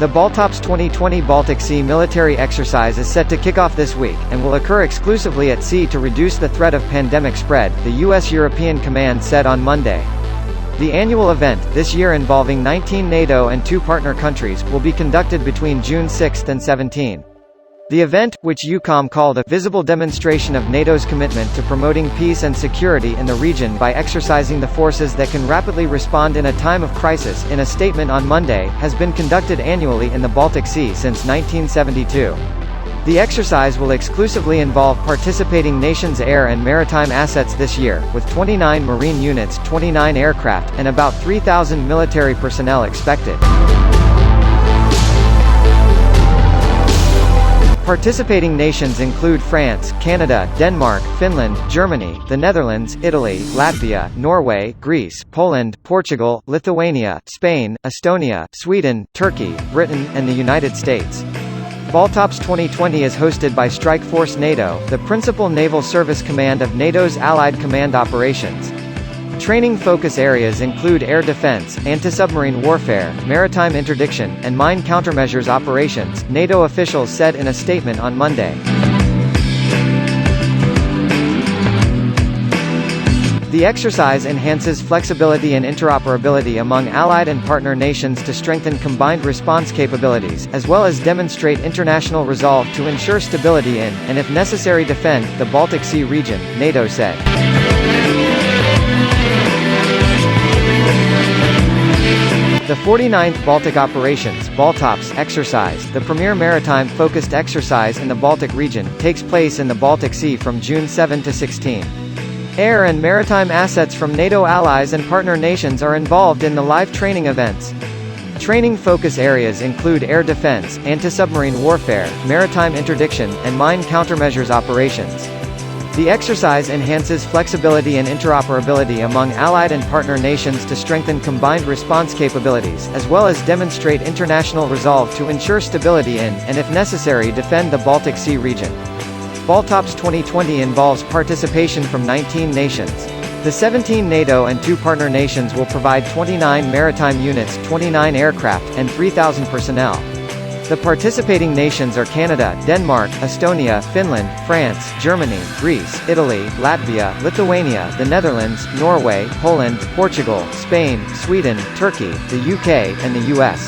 The Baltops 2020 Baltic Sea military exercise is set to kick off this week, and will occur exclusively at sea to reduce the threat of pandemic spread, the U.S. European Command said on Monday. The annual event, this year involving 19 NATO and 2 partner countries, will be conducted between June 6 and 17. The event, which EUCOM called a visible demonstration of NATO's commitment to promoting peace and security in the region by exercising the forces that can rapidly respond in a time of crisis, in a statement on Monday, has been conducted annually in the Baltic Sea since 1972. The exercise will exclusively involve participating nations' air and maritime assets this year, with 29 marine units, 29 aircraft, and about 3,000 military personnel expected. Participating nations include France, Canada, Denmark, Finland, Germany, the Netherlands, Italy, Latvia, Norway, Greece, Poland, Portugal, Lithuania, Spain, Estonia, Sweden, Turkey, Britain, and the United States. Baltops 2020 is hosted by Strike Force NATO, the principal naval service command of NATO's Allied Command Operations. Training focus areas include air defense, anti-submarine warfare, maritime interdiction, and mine countermeasures operations, NATO officials said in a statement on Monday. The exercise enhances flexibility and interoperability among allied and partner nations to strengthen combined response capabilities, as well as demonstrate international resolve to ensure stability in, and if necessary defend, the Baltic Sea region, NATO said. The 49th Baltic Operations Baltops exercise, the premier maritime-focused exercise in the Baltic region, takes place in the Baltic Sea from June 7 to 16. Air and maritime assets from NATO allies and partner nations are involved in the live training events. Training focus areas include air defense, anti-submarine warfare, maritime interdiction, and mine countermeasures operations. The exercise enhances flexibility and interoperability among allied and partner nations to strengthen combined response capabilities, as well as demonstrate international resolve to ensure stability in, and if necessary defend the Baltic Sea region. Baltops 2020 involves participation from 19 nations. The 17 NATO and 2 partner nations will provide 29 maritime units, 29 aircraft, and 3,000 personnel. The participating nations are Canada, Denmark, Estonia, Finland, France, Germany, Greece, Italy, Latvia, Lithuania, the Netherlands, Norway, Poland, Portugal, Spain, Sweden, Turkey, the UK, and the US.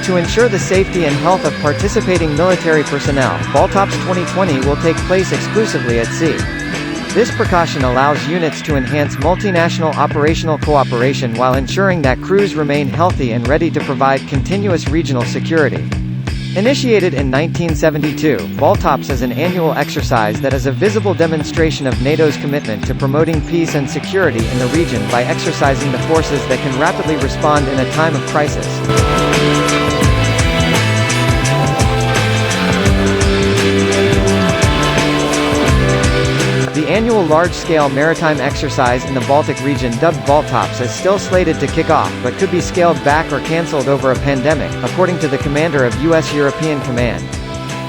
To ensure the safety and health of participating military personnel, Baltops 2020 will take place exclusively at sea. This precaution allows units to enhance multinational operational cooperation while ensuring that crews remain healthy and ready to provide continuous regional security. Initiated in 1972, Baltops is an annual exercise that is a visible demonstration of NATO's commitment to promoting peace and security in the region by exercising the forces that can rapidly respond in a time of crisis. The annual large-scale maritime exercise in the Baltic region, dubbed Baltops, is still slated to kick off, but could be scaled back or cancelled over a pandemic, according to the commander of U.S. European Command.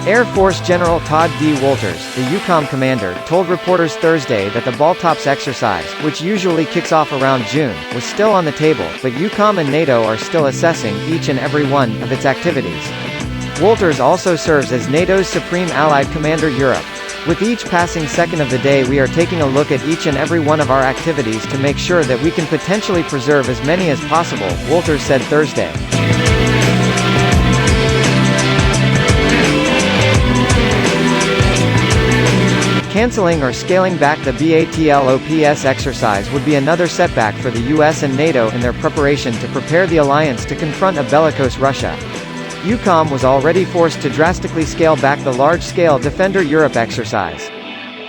Air Force General Todd D. Wolters, the EUCOM commander, told reporters Thursday that the Baltops exercise, which usually kicks off around June, was still on the table, but EUCOM and NATO are still assessing each and every one of its activities. Wolters also serves as NATO's Supreme Allied Commander Europe. With each passing second of the day we are taking a look at each and every one of our activities to make sure that we can potentially preserve as many as possible, Wolters said Thursday. Canceling or scaling back the BATLOPS exercise would be another setback for the US and NATO in their preparation to prepare the alliance to confront a bellicose Russia. EUCOM was already forced to drastically scale back the large-scale Defender Europe exercise.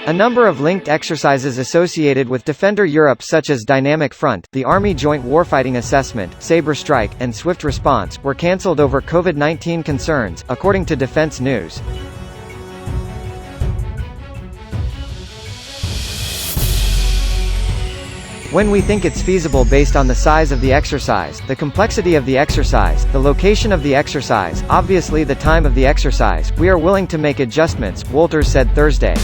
A number of linked exercises associated with Defender Europe such as Dynamic Front, the Army Joint Warfighting Assessment, Sabre Strike, and Swift Response, were cancelled over COVID-19 concerns, according to Defense News. When we think it's feasible based on the size of the exercise, the complexity of the exercise, the location of the exercise, obviously the time of the exercise, we are willing to make adjustments, Wolters said Thursday.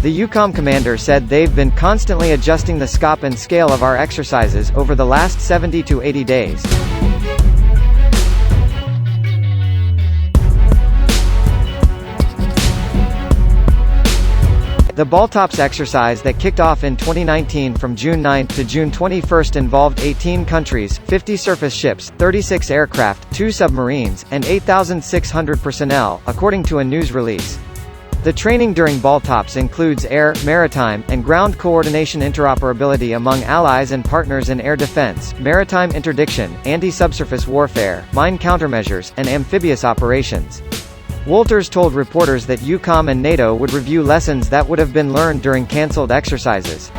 The EUCOM commander said they've been constantly adjusting the scope and scale of our exercises over the last 70 to 80 days. The Baltops exercise that kicked off in 2019 from June 9 to June 21 involved 18 countries, 50 surface ships, 36 aircraft, 2 submarines, and 8,600 personnel, according to a news release. The training during Baltops includes air, maritime, and ground coordination interoperability among allies and partners in air defense, maritime interdiction, anti-subsurface warfare, mine countermeasures, and amphibious operations. Wolters told reporters that EUCOM and NATO would review lessons that would have been learned during cancelled exercises.